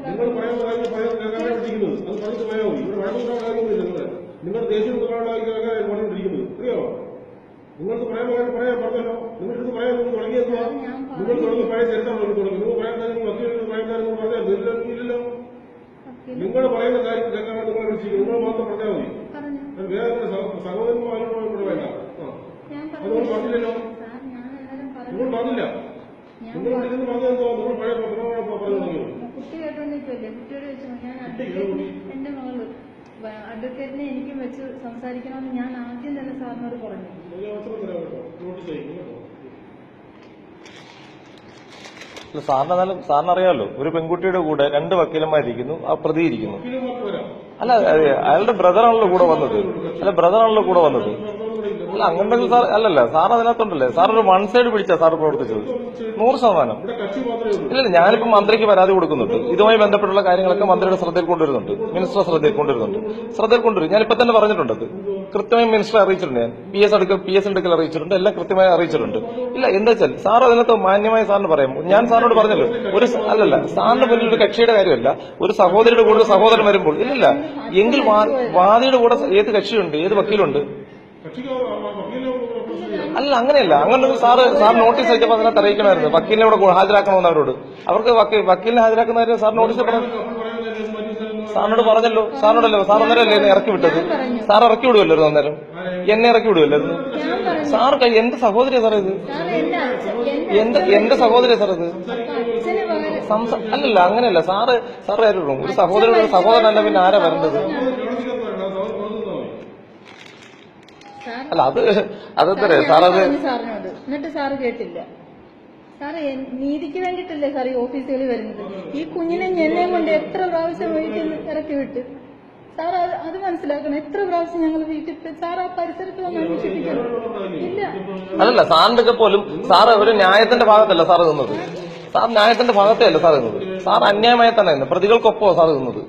നിങ്ങൾ പറയാൻ കേൾക്കാനായിട്ടിരിക്കുന്നത് അത് പറഞ്ഞിട്ട് പോയാൽ മതി. ഇവിടെ വഴക്കുണ്ടാകാനൊന്നുമില്ല. നിങ്ങൾ ദേശീയ പറഞ്ഞുകൊണ്ടിരിക്കുന്നത് അറിയാമോ? നിങ്ങൾക്ക് പറയാൻ പറഞ്ഞല്ലോ. നിങ്ങൾക്കിത് പറയാൻ നിങ്ങൾ തുടങ്ങിയതോ നിങ്ങൾ തുടങ്ങി പഴയ ചരിത്രം തുടങ്ങി. നിങ്ങൾ പറയാൻ വക്കീലിന് പറയാൻ പറഞ്ഞാൽ ഇല്ലല്ലോ. നിങ്ങൾ പറയുന്ന കാര്യം കേൾക്കാൻ നിങ്ങൾ വിളിച്ചിരിക്കും. നിങ്ങൾ മാത്രം പറഞ്ഞാൽ മതി. വേറെ സഹോദരന്മാരും ഇവിടെ വേണ്ട. അതുകൊണ്ട് പറഞ്ഞില്ലല്ലോ. നിങ്ങൾ പറഞ്ഞില്ല. നിങ്ങൾ വിളിക്കുന്ന പറഞ്ഞെന്തോ നിങ്ങൾ പഴയ പറഞ്ഞു തുടങ്ങിയോ? കുട്ടി കേട്ടോണ്ടിരിക്കുമല്ലേ? കുട്ടിയോട് ചോദിച്ചു ഞാൻ എന്റെ മകള് അഡ്വക്കേറ്റിനെ എനിക്കും വെച്ച് സംസാരിക്കണമെന്ന് ഞാൻ ആദ്യം തന്നെ സാറിനോട് പറഞ്ഞു. സാറിനറിയാമല്ലോ, ഒരു പെൺകുട്ടിയുടെ കൂടെ 2 വക്കീലന്മാരിയ്ക്കുന്നു, ആ പ്രതി ഇരിക്കുന്നു. അല്ല, അയാളുടെ ബ്രദറാണല്ലോ കൂടെ വന്നത്. അല്ല, അങ്ങനെ സാർ അല്ലല്ല, സാർ അതിനകത്തുണ്ടല്ലേ, സാർ ഒരു 1 സൈഡ് പിടിച്ചാ സാർ പ്രവർത്തിച്ചത് 100%. ഇല്ല, ഞാനിപ്പോ മന്ത്രിക്ക് പരാതി കൊടുക്കുന്നുണ്ട്. ഇതുമായി ബന്ധപ്പെട്ടുള്ള കാര്യങ്ങളൊക്കെ മന്ത്രിയുടെ ശ്രദ്ധയിൽ കൊണ്ടുവരുന്നുണ്ട്, മിനിസ്റ്റർ ശ്രദ്ധയിൽ കൊണ്ടുവരും. ഞാനിപ്പോ തന്നെ പറഞ്ഞിട്ടുണ്ട്, കൃത്യമായി മിനിസ്റ്ററെ അറിയിച്ചിട്ടുണ്ട്. ഞാൻ പി എസ് എടുക്കൽ അറിയിച്ചിട്ടുണ്ട്, എല്ലാം കൃത്യമായി അറിയിച്ചിട്ടുണ്ട്. ഇല്ല, എന്താ വെച്ചാൽ സാർ അതിനകത്ത് മാന്യമായി സാറിന് പറയാം. ഞാൻ സാറിനോട് പറഞ്ഞല്ലോ, സാറിന്റെ മുന്നിൽ ഒരു കക്ഷിയുടെ കാര്യമല്ല, ഒരു സഹോദരിയുടെ കൂടെ ഒരു സഹോദരൻ വരുമ്പോൾ ഇല്ല എങ്കിൽ വാദിയുടെ കൂടെ ഏത് കക്ഷിയുണ്ട്, ഏത് വക്കീലുണ്ട്? അല്ല, അങ്ങനെയല്ല. അങ്ങനെ സാർ നോട്ടീസ് അയച്ചപ്പോൾ അതിനകത്ത് അറിയിക്കണമായിരുന്നു, വക്കീലിനെ ഇവിടെ ഹാജരാക്കണമെന്ന് അവർക്ക് വക്കീലിനെ ഹാജരാക്കുന്ന കാര്യം സാർ നോട്ടീസ് സാറിനോട് പറഞ്ഞല്ലോ. സാറിനോടല്ലോ, സാർ അന്നേരമല്ലേ എന്നെ ഇറക്കി വിട്ടത്? സാർ ഇറക്കി വിടുവല്ലായിരുന്നു അന്നേരം, എന്നെ ഇറക്കി വിടുവല്ലായിരുന്നു. സാർ എന്റെ സഹോദരിയാ സാർ ഇത്, എന്റെ സഹോദരിയാ സാർ ഇത്. അല്ലല്ല, അങ്ങനെയല്ല. സാറ് ആരും ഒരു സഹോദരനല്ല, പിന്നെ ആരാ വരേണ്ടത്? അല്ല, അതെന്തേ സാറത് സാറിനോട്. എന്നിട്ട് സാറ് കേട്ടില്ല. സാറ് നീതിക്ക് വേണ്ടിയിട്ടല്ലേ സാർ ഈ ഓഫീസുകളിൽ വരുന്നത്? ഈ കുഞ്ഞിനെ എന്നെയും കൊണ്ട് എത്ര പ്രാവശ്യം വീട്ടിൽ നിന്ന് ഇറക്കി വിട്ട് സാർ അത് മനസ്സിലാക്കണം. എത്ര പ്രാവശ്യം ഞങ്ങൾ വീട്ടിൽ സാർ ആ പരിസരത്ത് വന്ന് അന്വേഷിപ്പിക്കണം. ഇല്ല, അതല്ല, സാറിന്റെ പോലും സാറ് ഒരു ന്യായത്തിന്റെ ഭാഗത്തല്ല സാറ് നിന്നത്. സാർ ന്യായത്തിന്റെ ഭാഗത്തേ അല്ല സാർ നിന്നത്. സാർ അന്യായമായി തന്നെ പ്രതികൾക്കൊപ്പമോ സാർ നിന്നത്.